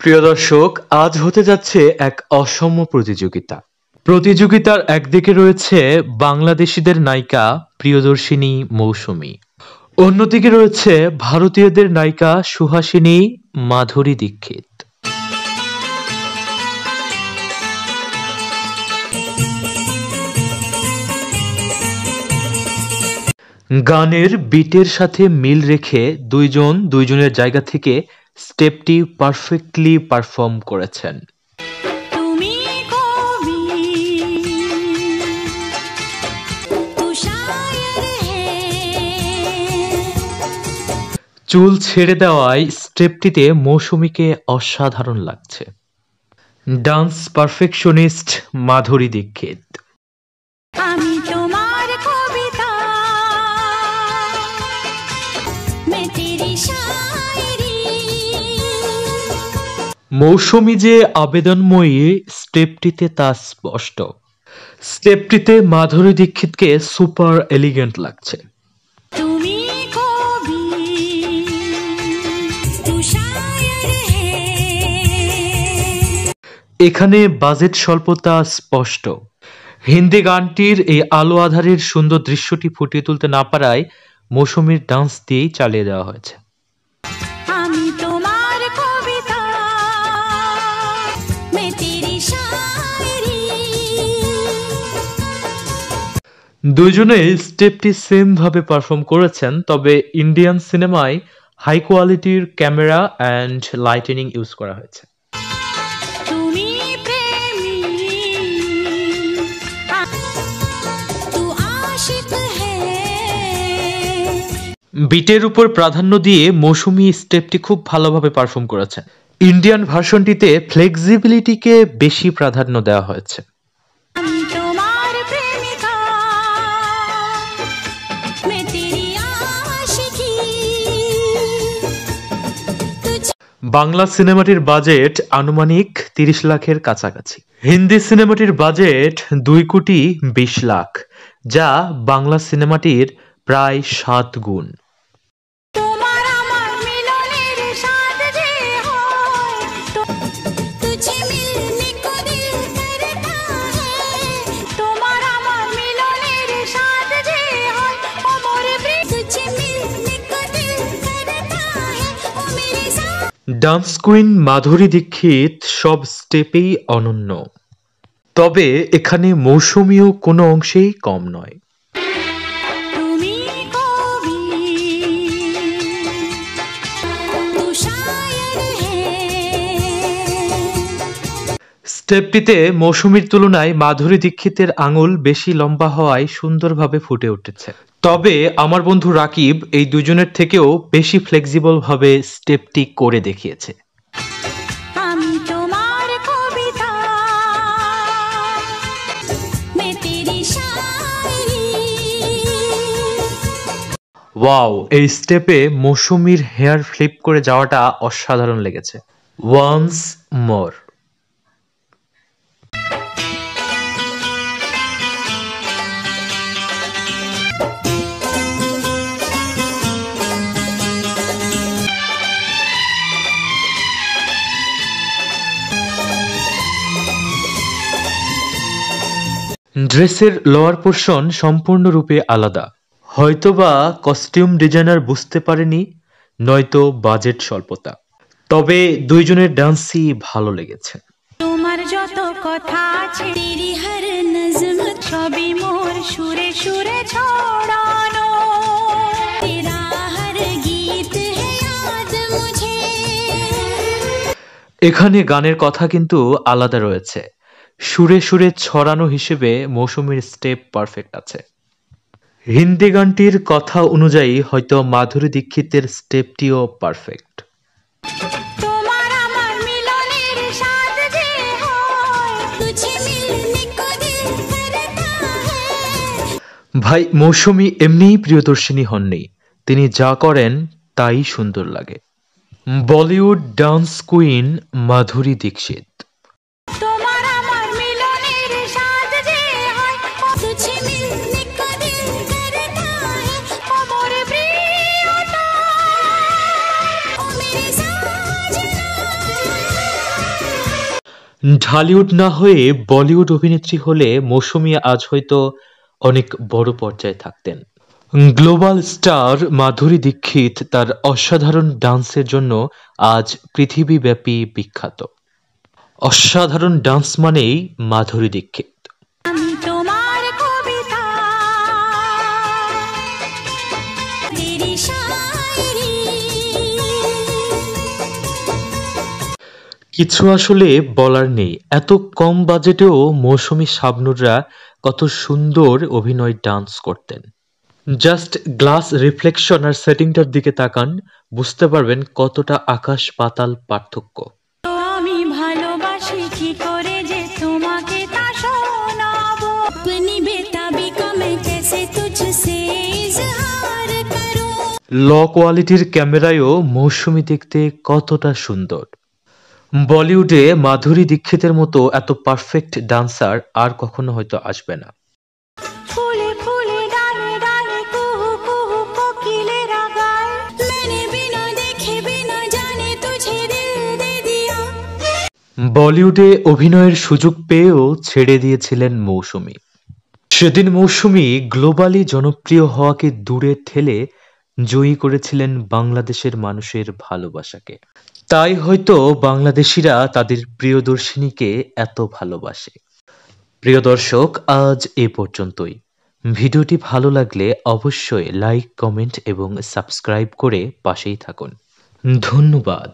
প্রিয় দর্শক, আজ হতে যাচ্ছে এক অসম প্রতিযোগিতা। প্রতিযোগিতার একদিকে রয়েছে বাংলাদেশিদের নায়িকা প্রিয়দর্শিনী মৌসুমী, অন্যদিকে রয়েছে ভারতীয়দের নায়িকা সুহাসিনী মাধুরী দীক্ষিত। গানের বিটের সাথে মিল রেখে দুইজনের জায়গা থেকে স্টেপটি পারফেক্টলি পারফর্ম করেছেন। চুল ছেড়ে দেওয়ায় স্টেপটিতে মৌসুমীকে অসাধারণ লাগছে। Dance perfectionist Madhuri Dixit. মৌসুমী যে আবেদনময়ী স্টেপটিতে তা স্পষ্ট। স্টেপটিতে মাধুরী দীক্ষিতকে সুপার এলিগেন্ট লাগছে। এখানে বাজেট স্বল্পতা স্পষ্ট। হিন্দি গানটির এই আলো আঁধারের সুন্দর দৃশ্যটি ফুটিয়ে তুলতে না পারায় মৌসুমীর ডান্স দিয়েই চালিয়ে দেওয়া হয়েছে। দুইজনে স্টেপটি সেম ভাবে পারফর্ম করেছেন, তবে ইন্ডিয়ান সিনেমায় হাই কোয়ালিটির ক্যামেরা অ্যান্ড লাইটেনিং ইউজ করা হয়েছে। বিটের উপর প্রাধান্য দিয়ে মৌসুমী স্টেপটি খুব ভালোভাবে পারফর্ম করেছেন। ইন্ডিয়ান ভার্সনটিতে ফ্লেক্সিবিলিটিকে বেশি প্রাধান্য দেওয়া হয়েছে। বাংলা সিনেমাটির বাজেট আনুমানিক 30 লাখের কাছাকাছি। হিন্দি সিনেমাটির বাজেট 2,20 লাখ, যা বাংলা সিনেমাটির প্রায় 7 গুণ। ডান্স কুইন মাধুরী দীক্ষিত সব স্টেপেই অনন্য, তবে এখানে মৌসুমীও কোনো অংশেই কম নয়। স্টেপটিতে মৌসুমীর তুলনায় মাধুরী দীক্ষিতের আঙুল বেশি লম্বা হওয়ায় সুন্দরভাবে ফুটে উঠেছে। তবে আমার বন্ধু রাকিব এই দুজনের থেকেও বেশি ফ্লেক্সিবল ভাবে স্টেপটি করে দেখিয়েছে। ওয়াও, এই স্টেপে মৌসুমীর হেয়ার ফ্লিপ করে যাওয়াটা অসাধারণ লেগেছে। Once more. ড্রেসের লোয়ার পোর্শন সম্পূর্ণরূপে আলাদা। হয়তোবা কস্টিউম ডিজাইনার বুঝতে পারেনি, নয়তো বাজেট স্বল্পতা। তবে দুইজনের ডান্সই ভালো লেগেছে। তোমার যত কথা আছে তেরি হর নজম সবই মোর সুরে সুরে ছড়ানো, তেরা হর গীত হে আজ মুঝে। এখানে গানের কথা কিন্তু আলাদা রয়েছে। সুরে সুরে ছড়ানো হিসেবে মৌসুমীর স্টেপ পারফেক্ট আছে। হিন্দি গানটির কথা অনুযায়ী হয়তো মাধুরী দীক্ষিতের স্টেপটিও পারফেক্ট। ভাই, মৌসুমী এমনিই প্রিয়দর্শিনী হননি, তিনি যা করেন তাই সুন্দর লাগে। Bollywood dance queen Madhuri Dixit. ঢালিউড না হয়ে বলিউড অভিনেত্রী হলে মৌসুমী আজ হয়তো অনেক বড় পর্যায়ে থাকতেন। গ্লোবাল স্টার মাধুরী দীক্ষিত তার অসাধারণ ডান্সের জন্য আজ পৃথিবীব্যাপী বিখ্যাত। অসাধারণ ডান্স মানেই মাধুরী দীক্ষিত। আমি তোমার কবিতা তেরি শায়রি। কিছু আসলে বলার নেই, এত কম বাজেটেও মৌসুমী শাবনূররা কত সুন্দর অভিনয় ডান্স করতেন। জাস্ট গ্লাস রিফ্লেকশন আর সেটিংটার দিকে তাকান, বুঝতে পারবেন কতটা আকাশ পাতাল পার্থক্য। তো আমি ভালোবাসি কি করে যে তোমাকে তা শোনাবো। अपनी बेताबी को मैं कैसे तुझसे इजहार करूं। ল কোয়ালিটির ক্যামেরায়ও মৌসুমী দেখতে কতটা সুন্দর। বলিউডে মাধুরী দীক্ষিতের মতো এত পারফেক্ট ডান্সার আর কখনো হয়তো আসবে না। फूले फूले डाले डाले कुहू कुहू कोकिलेरा गाए। मैंने बिना देखे बिना जाने तुझे दिल दे दिया। বলিউডে অভিনয়ের সুযোগ পেয়েও ছেড়ে দিয়েছিলেন মৌসুমী। সেদিন মৌসুমী গ্লোবালি জনপ্রিয় হওয়াকে দূরে ঠেলে জয়ী করেছিলেন বাংলাদেশের মানুষের ভালোবাসাকে। তাই হয়তো বাংলাদেশিরা তাদের প্রিয়দর্শিনীকে এত ভালোবাসে। প্রিয় দর্শক, আজ এ পর্যন্তই। ভিডিওটি ভালো লাগলে অবশ্যই লাইক, কমেন্ট এবং সাবস্ক্রাইব করে পাশেই থাকুন। ধন্যবাদ।